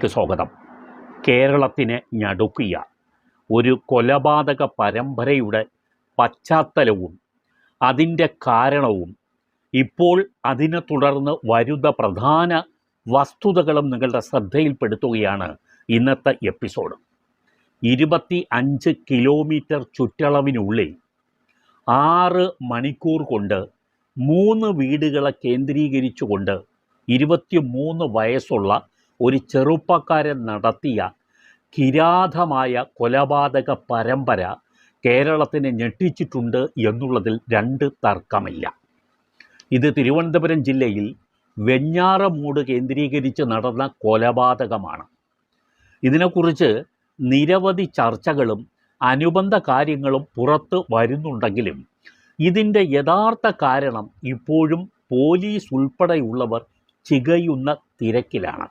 സ്വാഗതം. കേരളത്തിനെ ഞടുക്കിയ ഒരു കൊലപാതക പരമ്പരയുടെ പശ്ചാത്തലവും അതിൻ്റെ കാരണവും ഇപ്പോൾ അതിനെ തുടർന്ന് വരുന്ന പ്രധാന വസ്തുതകളും നിങ്ങളുടെ ശ്രദ്ധയിൽപ്പെടുത്തുകയാണ് ഇന്നത്തെ എപ്പിസോഡ്. 25 കിലോമീറ്റർ ചുറ്റളവിനുള്ളിൽ 6 മണിക്കൂർ കൊണ്ട് 3 വീടുകളെ കേന്ദ്രീകരിച്ചുകൊണ്ട് 23 വയസ്സുള്ള ഒരു ചെറുപ്പക്കാരൻ നടത്തിയ കിരാതമായ കൊലപാതക പരമ്പര കേരളത്തിനെ ഞെട്ടിച്ചിട്ടുണ്ട് എന്നുള്ളതിൽ 2 തർക്കമില്ല. ഇത് തിരുവനന്തപുരം ജില്ലയിൽ വെഞ്ഞാറമൂട് കേന്ദ്രീകരിച്ച് നടന്ന കൊലപാതകമാണ്. ഇതിനെക്കുറിച്ച് നിരവധി ചർച്ചകളും അനുബന്ധ കാര്യങ്ങളും പുറത്ത് വരുന്നുണ്ടെങ്കിലും ഇതിൻ്റെ യഥാർത്ഥ കാരണം ഇപ്പോഴും പോലീസ് ഉൾപ്പെടെയുള്ളവർ ചികയുന്ന തിരക്കിലാണ്.